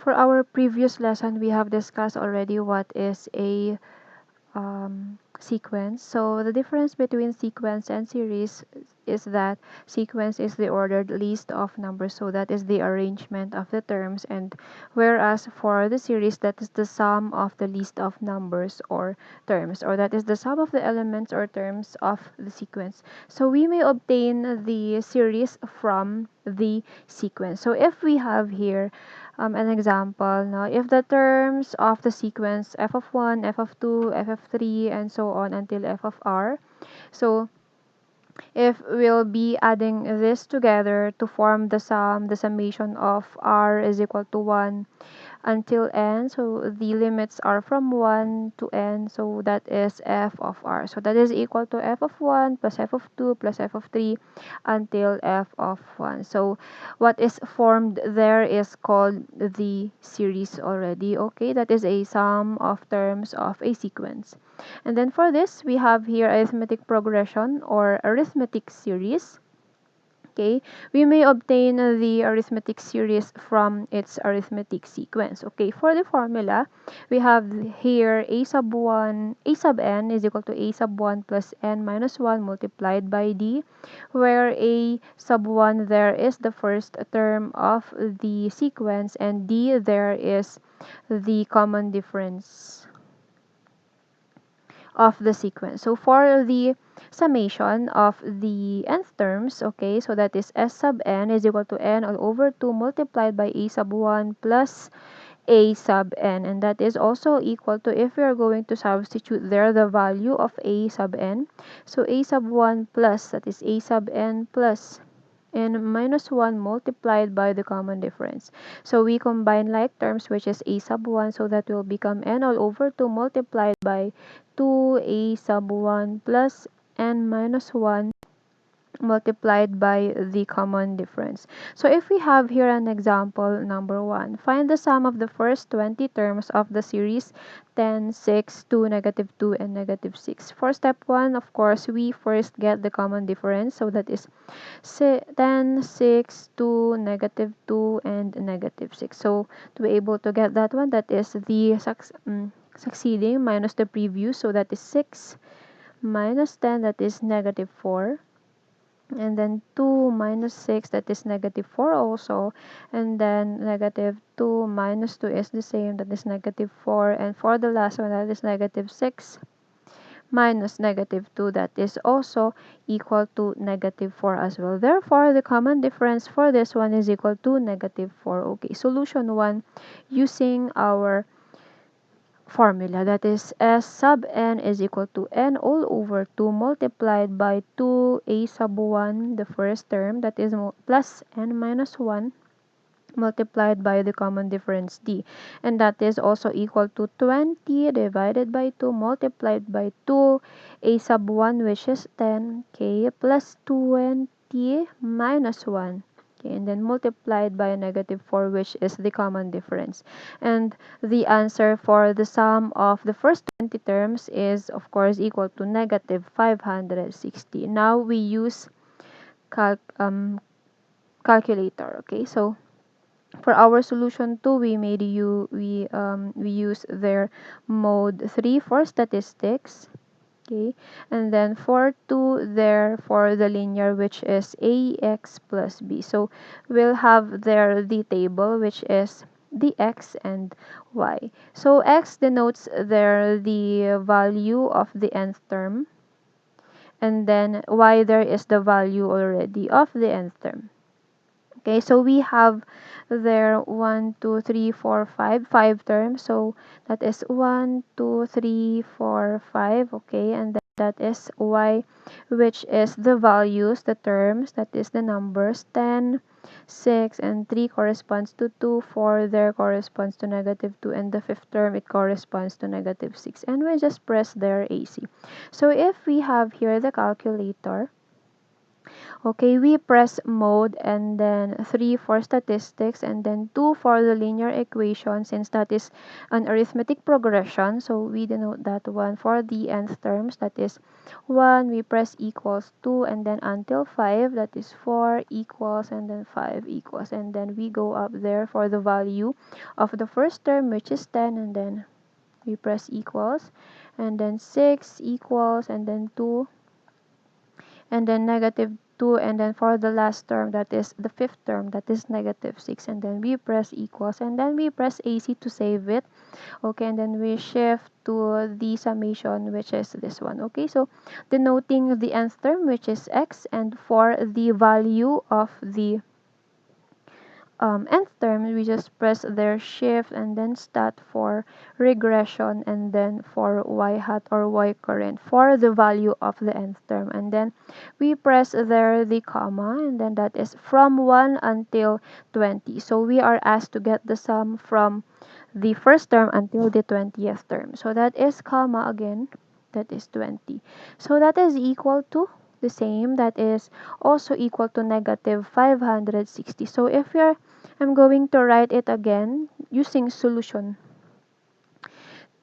For our previous lesson, we have discussed already what is a sequence. So the difference between sequence and series is that sequence is the ordered list of numbers, so that is the arrangement of the terms, and whereas for the series, that is the sum of the list of numbers or terms, or that is the sum of the elements or terms of the sequence. So we may obtain the series from the sequence. So if we have here an example now, if the terms of the sequence f of 1, f of 2, f of 3, and so on until f of r, so if we'll be adding this together to form the summation of r is equal to 1 until n. So the limits are from 1 to n. So that is f of r. So that is equal to f of 1 plus f of 2 plus f of 3 until f of 1. So what is formed there is called the series already. Okay, that is a sum of terms of a sequence. And then for this, we have here arithmetic progression or arithmetic series. Okay, we may obtain the arithmetic series from its arithmetic sequence. Okay, for the formula, we have here a sub 1, a sub n is equal to a sub 1 plus n minus 1 multiplied by d, where a sub 1 there is the first term of the sequence and d there is the common difference of the sequence. So for the summation of the nth terms, okay, so that is s sub n is equal to n all over 2 multiplied by a sub 1 plus a sub n, and that is also equal to, if we are going to substitute there the value of a sub n, so a sub 1 plus, that is a sub n plus n minus 1 multiplied by the common difference. So we combine like terms, which is a sub 1, so that will become n all over 2 multiplied by 2a sub 1 plus n minus 1 multiplied by the common difference. So if we have here an example number 1, find the sum of the first 20 terms of the series 10, 6, 2, negative 2, and negative 6. For step 1, of course, we first get the common difference. So that is 10, 6, 2, negative 2, and negative 6. So to be able to get that one, that is the succeeding minus the previous. So that is 6 minus 10, that is negative 4, and then 2 minus 6, that is negative 4 also, and then negative 2 minus 2 is the same, that is negative 4, and for the last one, that is negative 6 minus negative 2, that is also equal to negative 4 as well. Therefore, the common difference for this one is equal to negative 4. Okay, solution 1 using our formula, that is s sub n is equal to n all over 2 multiplied by 2a sub 1, the first term, that is plus n minus 1 multiplied by the common difference d, and that is also equal to 20 divided by 2 multiplied by 2 a sub 1, which is 10, okay, plus 20 minus 1, okay, and then multiplied by negative 4, which is the common difference. And the answer for the sum of the first 20 terms is of course equal to negative 560. Now we use calculator. Okay, so for our solution 2, we use their mode 3 for statistics. Okay, and then for 2 there for the linear, which is ax plus b. So we'll have there the table, which is the x and y. So x denotes there the value of the nth term, and then y there is the value already of the nth term. Okay, so we have there 1, 2, 3, 4, 5, 5 terms. So that is 1, 2, 3, 4, 5. Okay, and then that is y, which is the values, the terms, that is the numbers 10, 6, and 3 corresponds to 2, 4 there corresponds to negative 2, and the fifth term, it corresponds to negative 6. And we just press there AC. So if we have here the calculator, Okay, we press mode and then 3 for statistics and then 2 for the linear equation since that is an arithmetic progression. So we denote that one for the nth terms, that is 1, we press equals 2 and then until 5, that is 4 equals and then 5 equals, and then we go up there for the value of the first term, which is 10, and then we press equals and then 6 equals and then 2 and then negative 2, and then for the last term, that is the fifth term, that is negative 6, and then we press equals and then we press AC to save it. Okay, and then we shift to the summation, which is this one. Okay, so denoting the nth term, which is x, and for the value of the nth term, we just press their shift and then stat for regression and then for y hat or y current for the value of the nth term, and then we press there the comma, and then that is from 1 until 20. So we are asked to get the sum from the first term until the 20th term. So that is comma again, that is 20. So that is equal to the same, that is also equal to negative 560. So if you're I'm going to write it again using solution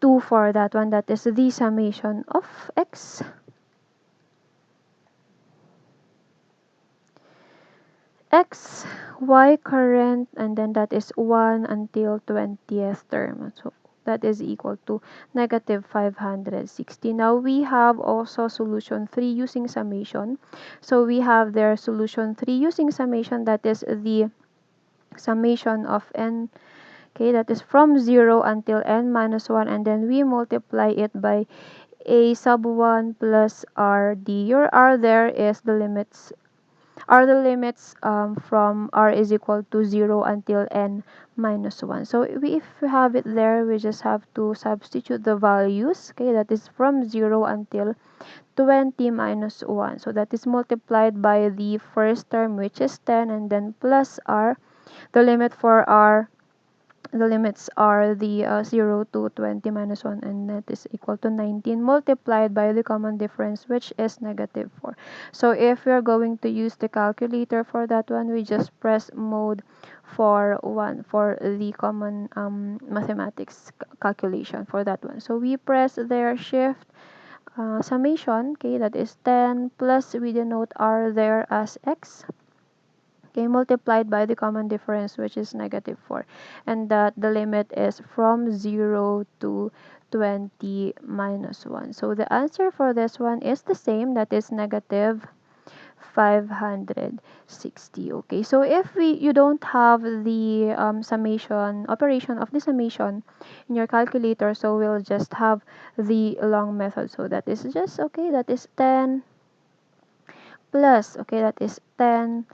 2 for that one, that is the summation of x, y current, and then that is 1 until 20th term. So that is equal to negative 560. Now we have also solution 3 using summation. So we have there solution 3 using summation, that is the summation of n. Okay, that is from 0 until n minus 1, and then we multiply it by a sub 1 plus rd. Your r there is the limits are the limits from r is equal to 0 until n minus 1. So if we have it there, we just have to substitute the values. Okay, that is from 0 until 20 minus 1. So that is multiplied by the first term, which is 10, and then plus r. The limit for r the limits are the 0 to 20 minus 1, and that is equal to 19 multiplied by the common difference, which is negative 4. So if we are going to use the calculator for that one, we just press mode for 1 for the common mathematics calculation for that one. So we press their shift summation, okay, that is 10 plus we denote r there as x, okay, multiplied by the common difference, which is negative 4, and that the limit is from 0 to 20 minus 1. So the answer for this one is the same, that is negative 560. Okay, so if you don't have the summation operation of the summation in your calculator, so we'll just have the long method. So that is just, okay, that is 10 plus, okay, that is 10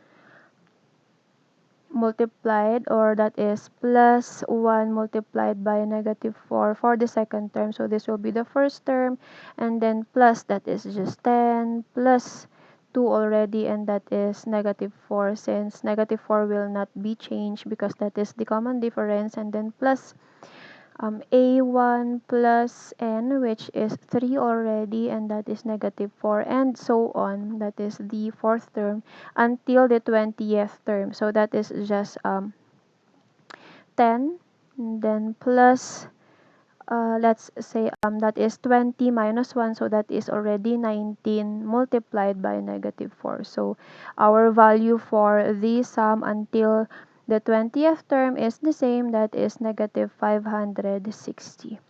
multiplied, or that is plus 1 multiplied by negative 4 for the second term. So this will be the first term, and then plus, that is just 10 plus 2 already, and that is negative 4, since negative 4 will not be changed because that is the common difference, and then plus a1 plus n, which is 3 already, and that is negative 4, and so on. That is the fourth term until the 20th term. So that is just 10, and then plus let's say that is 20 minus 1, so that is already 19 multiplied by negative 4. So our value for the sum until the 20th term is the same, that is negative 560.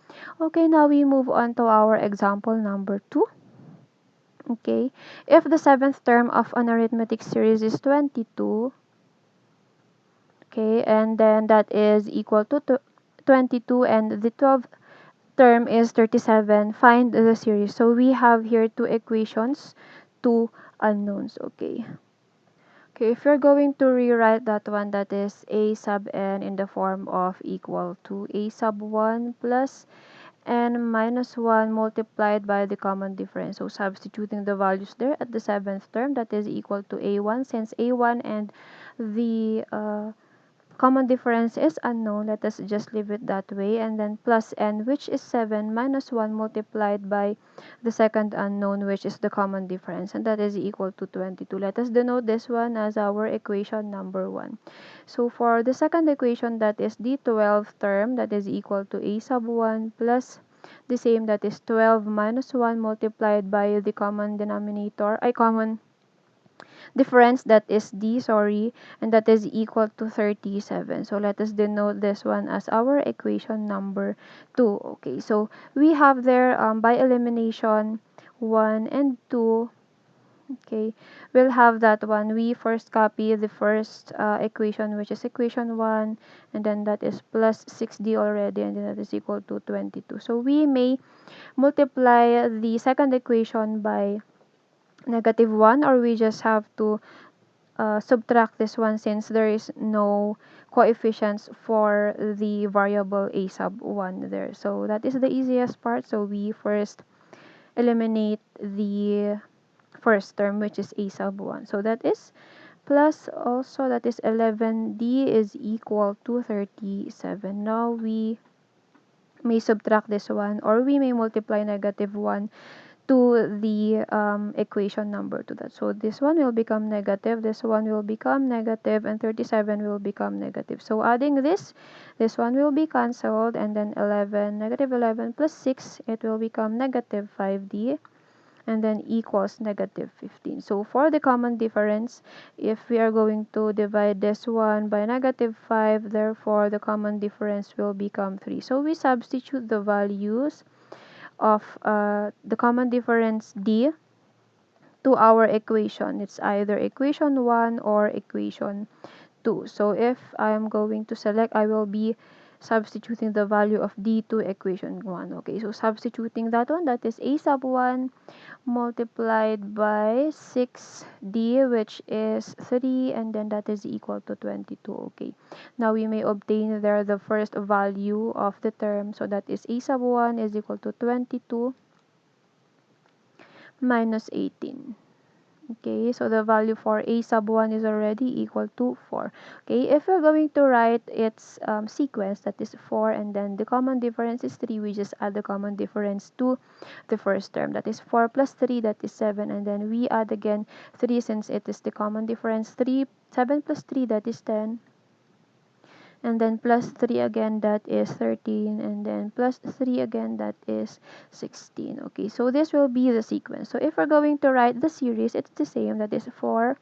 Okay, now we move on to our example number 2. Okay, if the seventh term of an arithmetic series is 22, okay, and then that is equal to 22, and the 12th term is 37, find the series. So we have here two equations, two unknowns. Okay. Okay, if you're going to rewrite that one, that is a sub n in the form of equal to a sub 1 plus n minus 1 multiplied by the common difference. So substituting the values there at the seventh term, that is equal to a1, since a1 and the common difference is unknown, let us just leave it that way, and then plus n, which is 7 minus 1 multiplied by the second unknown, which is the common difference, and that is equal to 22. Let us denote this one as our equation number 1. So for the second equation, that is the 12th term, that is equal to a sub 1 plus the same, that is 12 minus 1 multiplied by the common denominator, common difference, that is d, sorry, and that is equal to 37. So let us denote this one as our equation number 2. Okay, so we have there by elimination 1 and 2. Okay, we'll have that one. We first copy the first equation, which is equation 1, and then that is plus 6d already, and then that is equal to 22. So we may multiply the second equation by negative 1, or we just have to subtract this one since there is no coefficients for the variable a sub 1 there. So that is the easiest part. So we first eliminate the first term, which is a sub 1. So that is plus, also that is 11d is equal to 37. Now we may subtract this one, or we may multiply negative 1 to the equation number to that. So this one will become negative, this one will become negative, and 37 will become negative. So adding this one will be cancelled, and then 11, negative 11 plus 6, it will become negative 5d, and then equals negative 15. So for the common difference, if we are going to divide this one by negative 5, therefore the common difference will become 3. So we substitute the values of the common difference d to our equation. It's either equation 1 or equation 2. So if I am going to select, I will be substituting the value of d to equation 1. Okay, so substituting that one, that is a sub 1 multiplied by 6d, which is 3, and then that is equal to 22. Okay, now we may obtain there the first value of the term, so that is a sub 1 is equal to 22 minus 18. Okay, so the value for a sub 1 is already equal to 4. Okay, if we're going to write its sequence, that is 4, and then the common difference is 3, we just add the common difference to the first term. That is 4 plus 3, that is 7, and then we add again 3 since it is the common difference. 7 plus 3, that is 10. And then plus 3 again, that is 13, and then plus 3 again, that is 16. Okay, so this will be the sequence. So if we're going to write the series, it's the same, that is 4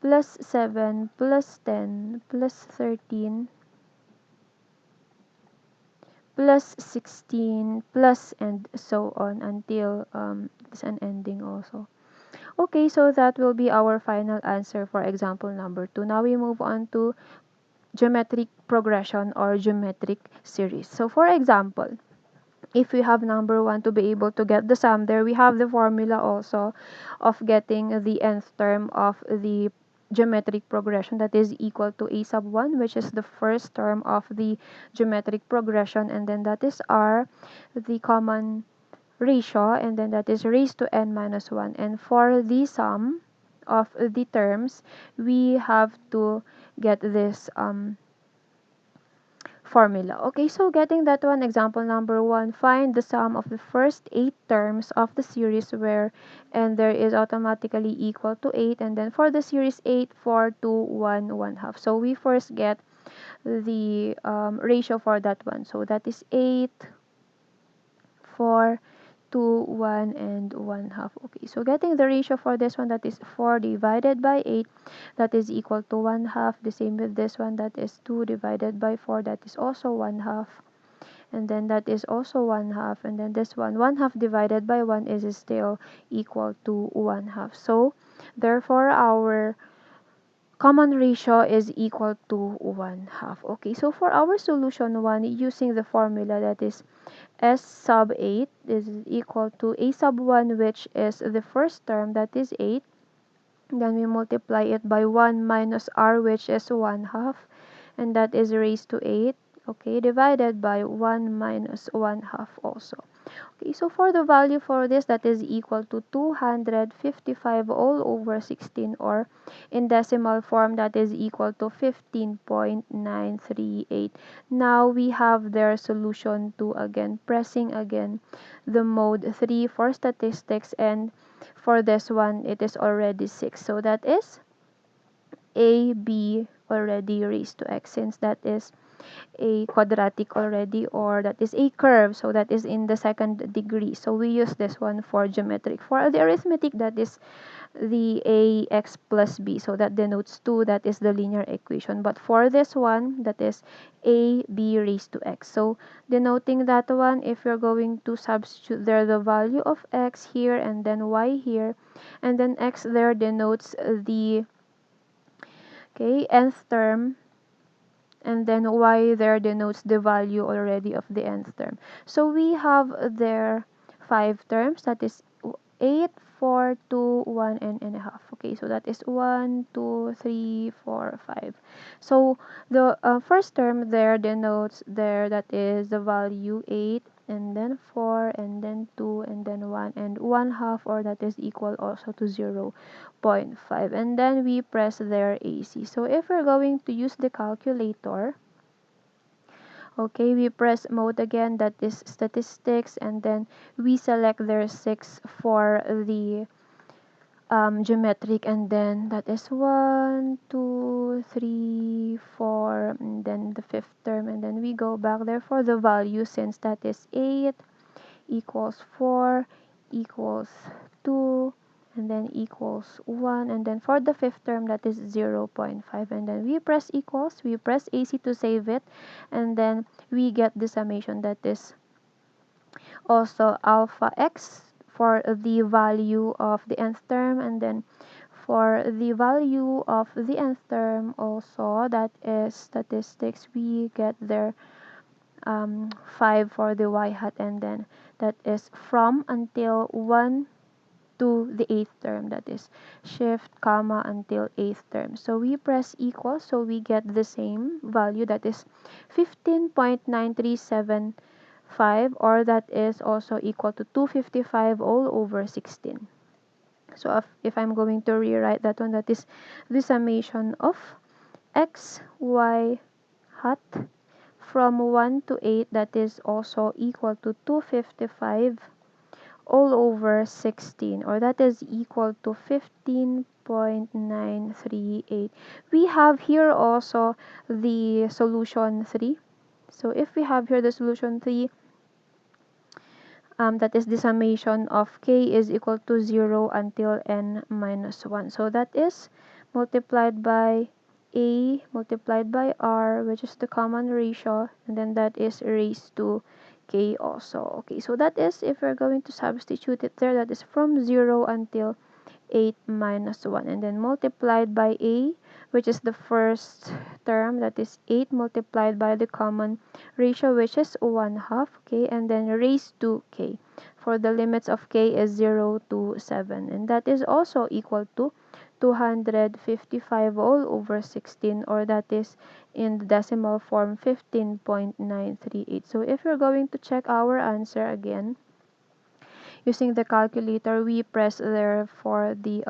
plus 7 plus 10 plus 13 plus 16 plus, and so on until it's an ending also. Okay, so that will be our final answer for example number 2. Now we move on to geometric progression or geometric series. So for example, if we have number 1, to be able to get the sum there, we have the formula also of getting the nth term of the geometric progression, that is equal to a sub 1, which is the first term of the geometric progression, and then that is r, the common ratio, and then that is raised to n minus 1. And for the sum of the terms, we have to get this formula. Okay, so getting that one, example number 1, find the sum of the first 8 terms of the series where n there is automatically equal to 8, and then for the series 8, 4, 2, 1, 1 half. So we first get the ratio for that one. So that is 8, 4, 2, 1, and 1 half. Okay, so getting the ratio for this one, that is 4 divided by 8, that is equal to 1 half. The same with this one, that is 2 divided by 4, that is also 1 half. And then that is also 1 half. And then this one, 1 half divided by 1 is still equal to 1 half. So therefore our common ratio is equal to 1 half. Okay, so for our solution 1, using the formula, that is S sub 8 is equal to a sub 1, which is the first term, that is 8. Then we multiply it by 1 minus r, which is 1 half, and that is raised to 8. okay, divided by 1 minus 1/2 also. Okay, so for the value for this, that is equal to 255 all over 16, or in decimal form, that is equal to 15.938. Now we have their solution to, again, pressing again the mode 3 for statistics, and for this one, it is already 6. So that is a b already raised to x, since that is a quadratic already, or that is a curve, so that is in the second degree. So we use this one for geometric. For the arithmetic, that is the ax plus b, so that denotes 2, that is the linear equation. But for this one, that is a b raised to x. So denoting that one, if you're going to substitute there the value of x here and then y here, and then x there denotes the, okay, nth term, and then y there denotes the value already of the nth term. So we have there 5 terms, that is 8, 4, 2, 1, and a half. Okay, so that is 1, 2, 3, 4, 5. So the first term there denotes there, that is the value 8, and then 4, and then 2, and then 1, and 1/2, or that is equal also to 0.5. And then we press their AC. So if we're going to use the calculator, okay, we press mode again, that is statistics, and then we select their 6 for the geometric, and then that is 1, 2, 3, 4, and then the fifth term, and then we go back there for the value, since that is 8 equals 4 equals 2, and then equals 1, and then for the fifth term, that is 0.5, and then we press equals, we press AC to save it, and then we get the summation, that is also alpha x for the value of the nth term, and then for the value of the nth term also, that is statistics, we get there 5 for the y hat, and then that is from until 1 to the eighth term, that is shift comma until eighth term. So we press equal, so we get the same value, that is 15.9375, or that is also equal to 255 all over 16. So if I'm going to rewrite that one, that is the summation of x, y hat from 1 to 8, that is also equal to 255 all over 16, or that is equal to 15.938. We have here also the solution 3. So if we have here the solution 3, that is the summation of k is equal to 0 until n minus 1. So that is multiplied by a multiplied by r, which is the common ratio, and then that is raised to k also. Okay, so that is, if we're going to substitute it there, that is from 0 until 8 minus 1, and then multiplied by a, which is the first term, that is 8 multiplied by the common ratio, which is 1/2, okay, and then raised to k, for the limits of k is 0 to 7, and that is also equal to 255 all over 16, or that is in the decimal form 15.938. So if you're going to check our answer again using the calculator, we press there for the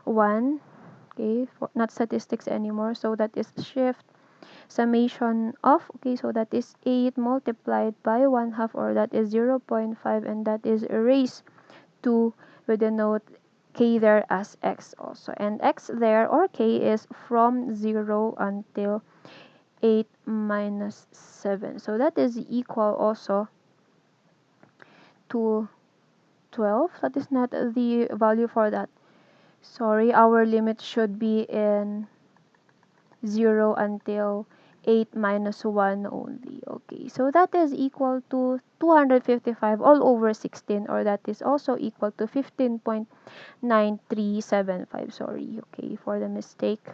1, okay, for not statistics anymore, so that is shift summation of, okay, so that is 8 multiplied by 1/2, or that is 0.5, and that is raised to, with the note k there as x also, and x there, or k, is from 0 until 8 minus 7, so that is equal also to 12. That is not the value for that. Sorry, our limit should be in 0 until 8 minus 1 only. Okay, so that is equal to 255 all over 16, or that is also equal to 15.9375. Sorry, okay, for the mistake.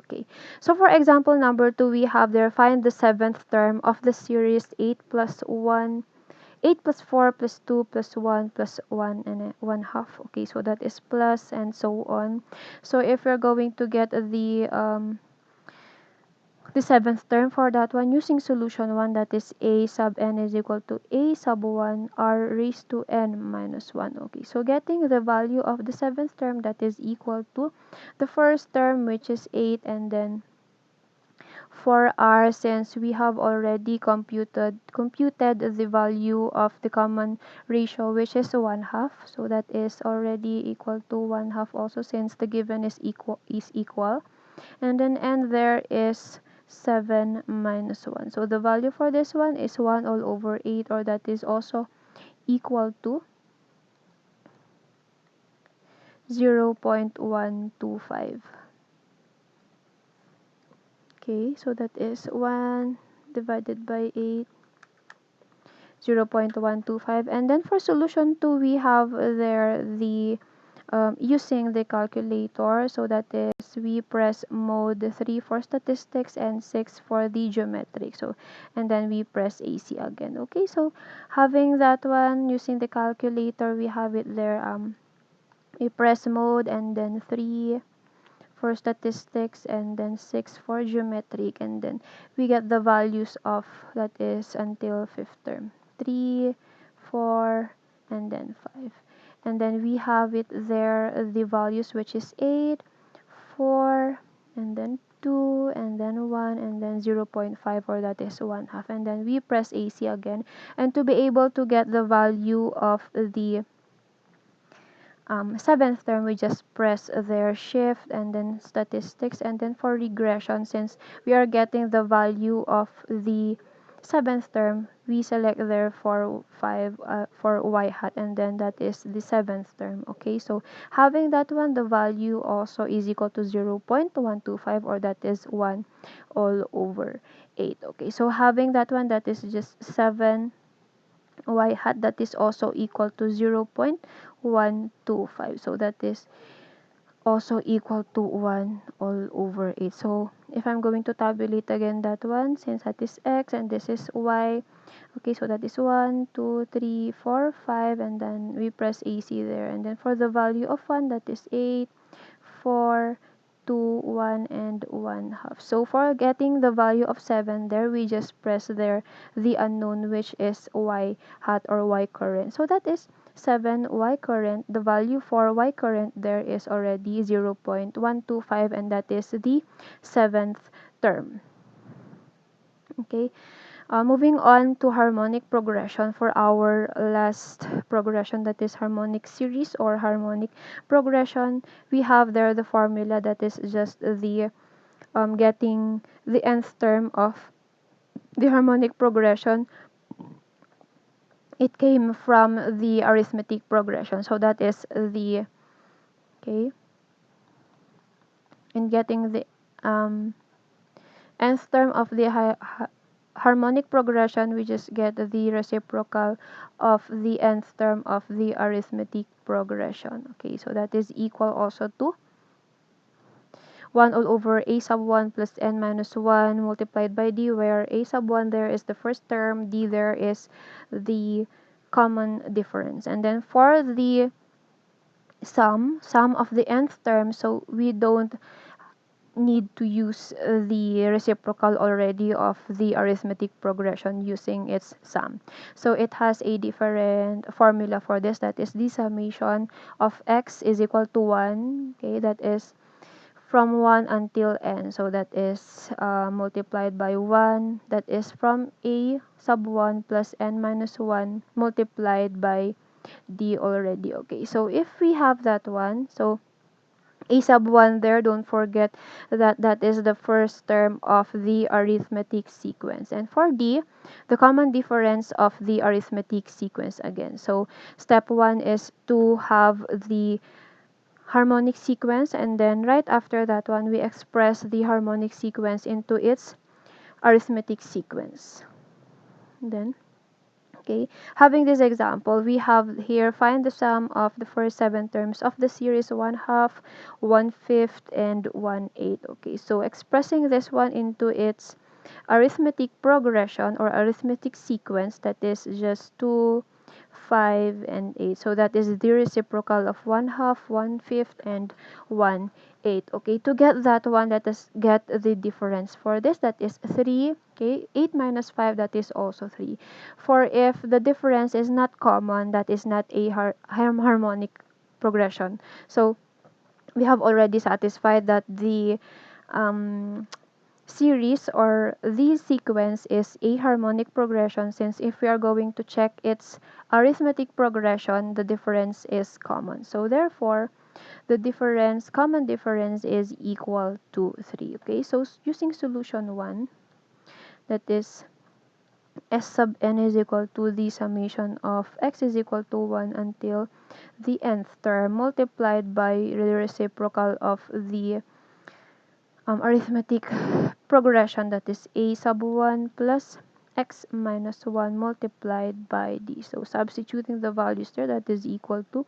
Okay, so for example number 2, we have there, find the seventh term of the series 8 plus 1, 8 plus 4 plus 2 plus 1 plus 1 and 1/2. Okay, so that is plus and so on. So if we're going to get the the seventh term for that one using solution 1, that is a sub n is equal to a sub 1 r raised to n minus 1. Okay, so getting the value of the seventh term, that is equal to the first term, which is 8, and then for r, since we have already computed the value of the common ratio, which is 1/2, so that is already equal to 1/2 also, since the given is equal, and then n there is 7 minus 1. So the value for this one is 1 all over 8, or that is also equal to 0.125. Okay, so that is 1 divided by 8, 0.125. And then for solution 2, we have there the using the calculator. So that is, we press mode 3 for statistics and 6 for the geometric. So, and then we press AC again. Okay, so having that one using the calculator, we have it there. We press mode and then 3 for statistics and then 6 for geometric, and then we get the values of, that is until fifth term, 3, 4, and then 5, and then we have it there the values, which is 8, 4, and then 2, and then 1, and then 0.5, or that is 1/2, and then we press AC again, and to be able to get the value of the seventh term, we just press their shift and then statistics, and then for regression, since we are getting the value of the seventh term, we select there for 5 for y hat, and then that is the seventh term. Okay, so having that one, the value also is equal to 0.125, or that is 1 all over 8. Okay, so having that one, that is just 7 y hat, that is also equal to 0.125, so that is also equal to 1 all over 8. So if I'm going to tabulate again that one, since that is x and this is y, okay, so that is 1, 2, 3, 4, 5, and then we press AC there, and then for the value of 1, that is 8, 4, 2, 1, and 1/2. So for getting the value of 7 there, we just press there the unknown, which is y hat or y current. So that is 7 y current. The value for y current there is already 0.125, and that is the seventh term. Okay, moving on to harmonic progression for our last progression, that is harmonic series or harmonic progression. We have there the formula, that is just the getting the nth term of the harmonic progression. It came from the arithmetic progression, so that is the, okay, in getting the nth term of the harmonic progression, we just get the reciprocal of the nth term of the arithmetic progression. Okay, so that is equal also to 1 all over a sub 1 plus n minus 1 multiplied by d, where a sub 1 there is the first term, d there is the common difference. And then for the sum of the nth term, so we don't need to use the reciprocal already of the arithmetic progression using its sum. So it has a different formula for this, that is the summation of x is equal to 1. Okay, that is from 1 until n, so that is multiplied by 1, that is from a sub 1 plus n minus 1 multiplied by d already. Okay, so if we have that one, so a sub 1 there, don't forget that that is the first term of the arithmetic sequence. And for d, the common difference of the arithmetic sequence again. So step 1 is to have the harmonic sequence, and then right after that one, we express the harmonic sequence into its arithmetic sequence. Then, okay, having this example, we have here find the sum of the first 7 terms of the series 1/2, 1/5, and 1/8. Okay, so expressing this one into its arithmetic progression or arithmetic sequence, that is just 2, 5, and 8. So that is the reciprocal of 1/2, 1/5, and 1/8. Okay, to get that one, let us get the difference for this. That is 3. Okay, 8 minus 5, that is also 3. For if the difference is not common, that is not a harmonic progression. So we have already satisfied that the um, series or the sequence is a harmonic progression, since if we are going to check its arithmetic progression, the difference is common. So therefore, the common difference is equal to 3. Okay, so using solution 1, that is s sub n is equal to the summation of x is equal to 1 until the nth term multiplied by the reciprocal of the arithmetic progression, that is a sub 1 plus x minus 1 multiplied by d. So substituting the values there, that is equal to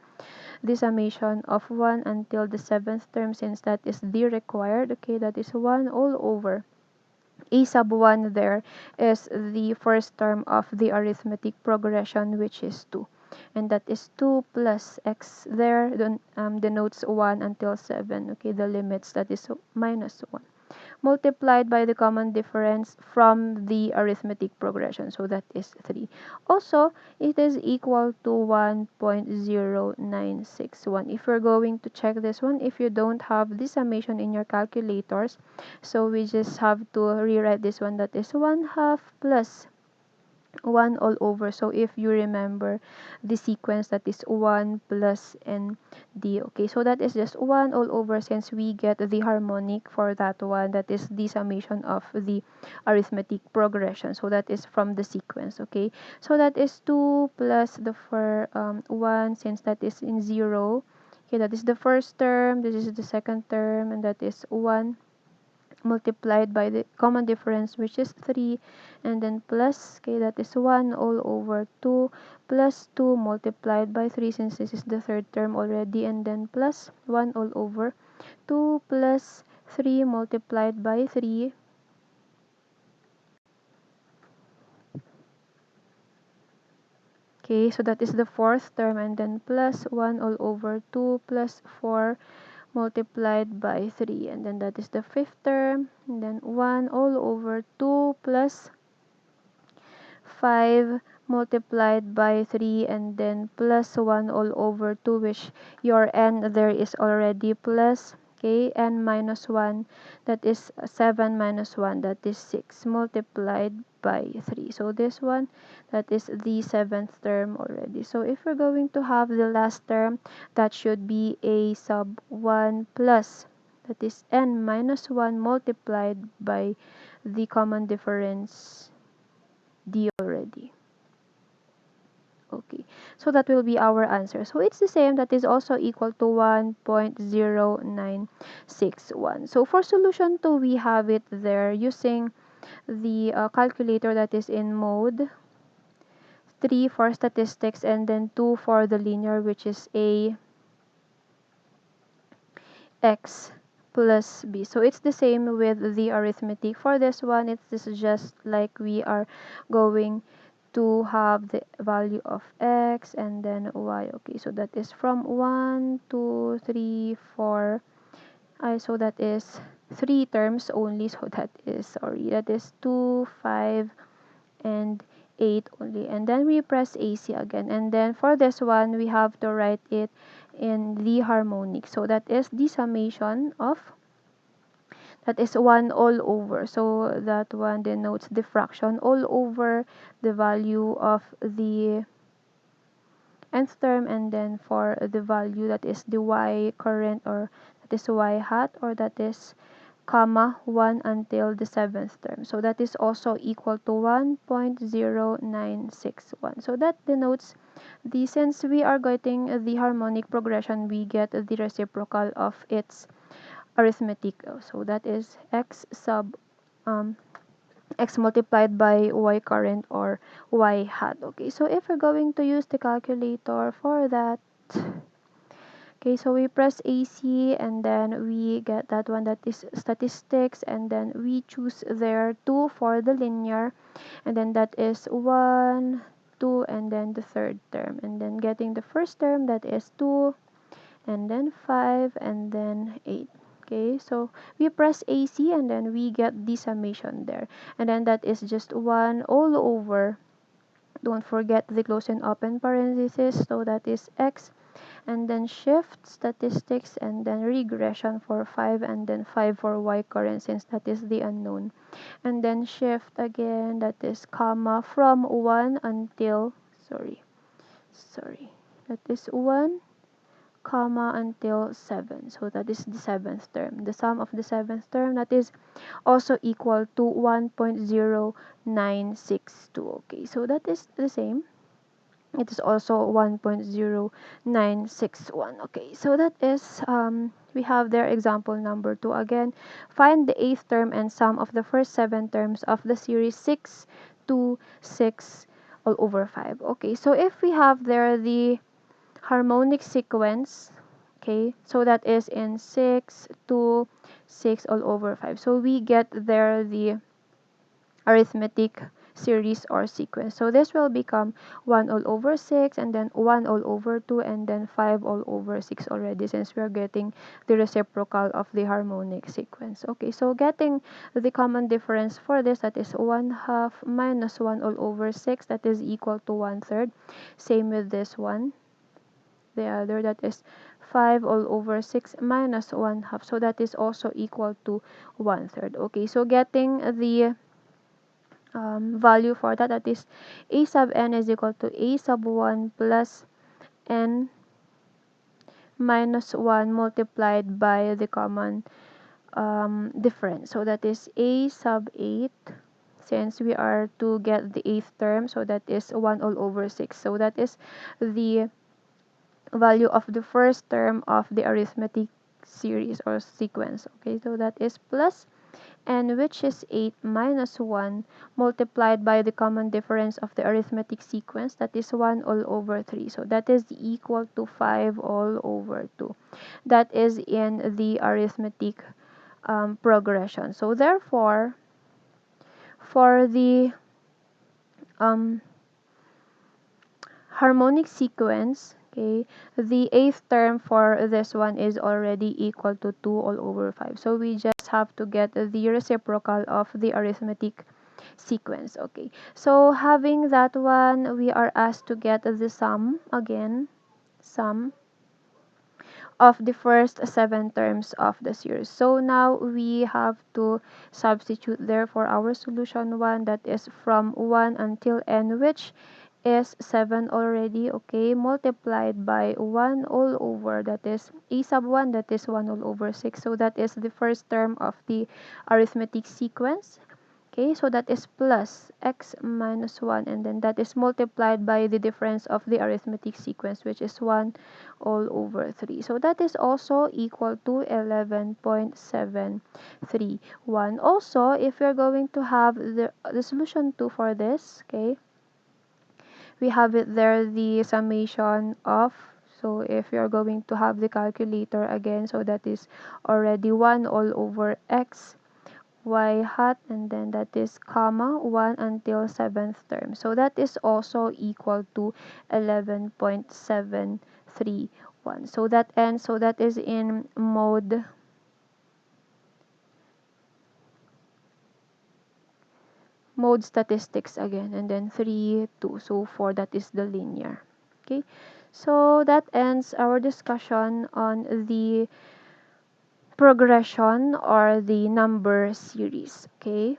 the summation of 1 until the 7th term, since that is the required. Okay, that is 1 all over a sub 1 there is the first term of the arithmetic progression, which is 2. And that is 2 plus x there denotes 1 until 7. Okay, the limits, that is minus 1. Multiplied by the common difference from the arithmetic progression. So that is 3. Also, it is equal to 1.0961. If you're going to check this one, if you don't have the summation in your calculators, so we just have to rewrite this one, that is 1/2 plus 1 all over. So if you remember the sequence, that is 1 plus n d. Okay, so that is just 1 all over, since we get the harmonic for that one, that is the summation of the arithmetic progression. So that is from the sequence. Okay, so that is 2 plus the 1, since that is in 0. Okay, that is the first term, this is the second term, and that is 1 multiplied by the common difference, which is 3, and then plus, okay, that is 1 all over 2 plus 2 multiplied by 3, since this is the third term already, and then plus 1 all over 2 plus 3 multiplied by 3. Okay, so that is the fourth term, and then plus 1 all over 2 plus 4 multiplied by 3, and then that is the fifth term, and then 1 all over 2 plus 5 multiplied by 3, and then plus 1 all over 2, which your n there is already plus, okay, n minus 1, that is 7 minus 1, that is 6 multiplied by 3. So this one, that is the seventh term already. So if we're going to have the last term, that should be a sub 1 plus, that is n minus 1 multiplied by the common difference d already. Okay, so that will be our answer. So it's the same, that is also equal to 1.0961. So for solution 2, we have it there using the calculator, that is in mode 3 for statistics, and then 2 for the linear, which is a x plus b. So it's the same with the arithmetic. For this one, it's just like we are going to have the value of x and then y. Okay, so that is from 1, 2, 3, 4. So that is 3 terms only. So that is, sorry, that is 2, 5, and 8 only. And then we press AC again. And then for this one, we have to write it in the harmonic. So that is the summation of, that is 1 all over. So that one denotes the fraction all over the value of the nth term, and then for the value, that is the y current, or that is y hat, or that is comma 1 until the seventh term. So that is also equal to 1.0961. So that denotes the, since we are getting the harmonic progression, we get the reciprocal of its arithmetic. So that is x sub x multiplied by y current, or y hat. Okay, so if we're going to use the calculator for that, okay, so we press AC, and then we get that one, that is statistics, and then we choose there 2 for the linear, and then that is 1 2, and then the third term, and then getting the first term, that is 2, and then 5, and then 8. Okay, so we press AC and then we get the summation there, and then that is just 1 all over, don't forget the close and open parenthesis, so that is x, and then shift statistics, and then regression for 5, and then 5 for y current, since that is the unknown, and then shift again, that is comma from 1 until, sorry, that is 1 comma until 7, so that is the seventh term. The sum of the seventh term, that is also equal to 1.0962. Okay, so that is the same, it is also 1.0961. Okay, so that is we have there example number 2 again. Find the eighth term and sum of the first 7 terms of the series 6 to 6 all over 5. Okay, so if we have there the harmonic sequence, okay, so that is in 6 to 6 all over 5, so we get there the arithmetic series or sequence. So this will become 1 all over 6, and then 1 all over 2, and then 5 all over 6 already, since we are getting the reciprocal of the harmonic sequence. Okay, so getting the common difference for this, that is 1/2 minus 1 all over 6, that is equal to 1/3. Same with this one, the other, that is 5 all over 6 minus 1/2, so that is also equal to 1/3. Okay, so getting the value for that, that is a sub n is equal to a sub 1 plus n minus 1 multiplied by the common difference, so that is a sub 8, since we are to get the eighth term, so that is 1 all over 6, so that is the value of the first term of the arithmetic series or sequence. Okay, so that is plus n, which is 8 minus 1 multiplied by the common difference of the arithmetic sequence, that is 1 all over 3, so that is equal to 5 all over 2. That is in the arithmetic progression. So therefore, for the um, harmonic sequence, okay, the eighth term for this one is already equal to 2 all over 5. So we just have to get the reciprocal of the arithmetic sequence. Okay, so having that one, we are asked to get the sum again, sum of the first 7 terms of the series. So now we have to substitute there for our solution 1, that is from 1 until n, which is 7 already, okay, multiplied by 1 all over, that is a sub 1, that is 1 all over 6, so that is the first term of the arithmetic sequence. Okay, so that is plus x minus 1, and then that is multiplied by the difference of the arithmetic sequence, which is 1 all over 3. So that is also equal to 11.731. Also, if you're going to have the solution 2 for this, okay, we have it there, the summation of, so if you're going to have the calculator again, so that is already 1 all over x y hat, and then that is comma 1 until 7th term, so that is also equal to 11.731. So that ends, so that is in mode statistics again, and then 3 2, so 4, that is the linear. Okay, so that ends our discussion on the progression or the number series. Okay,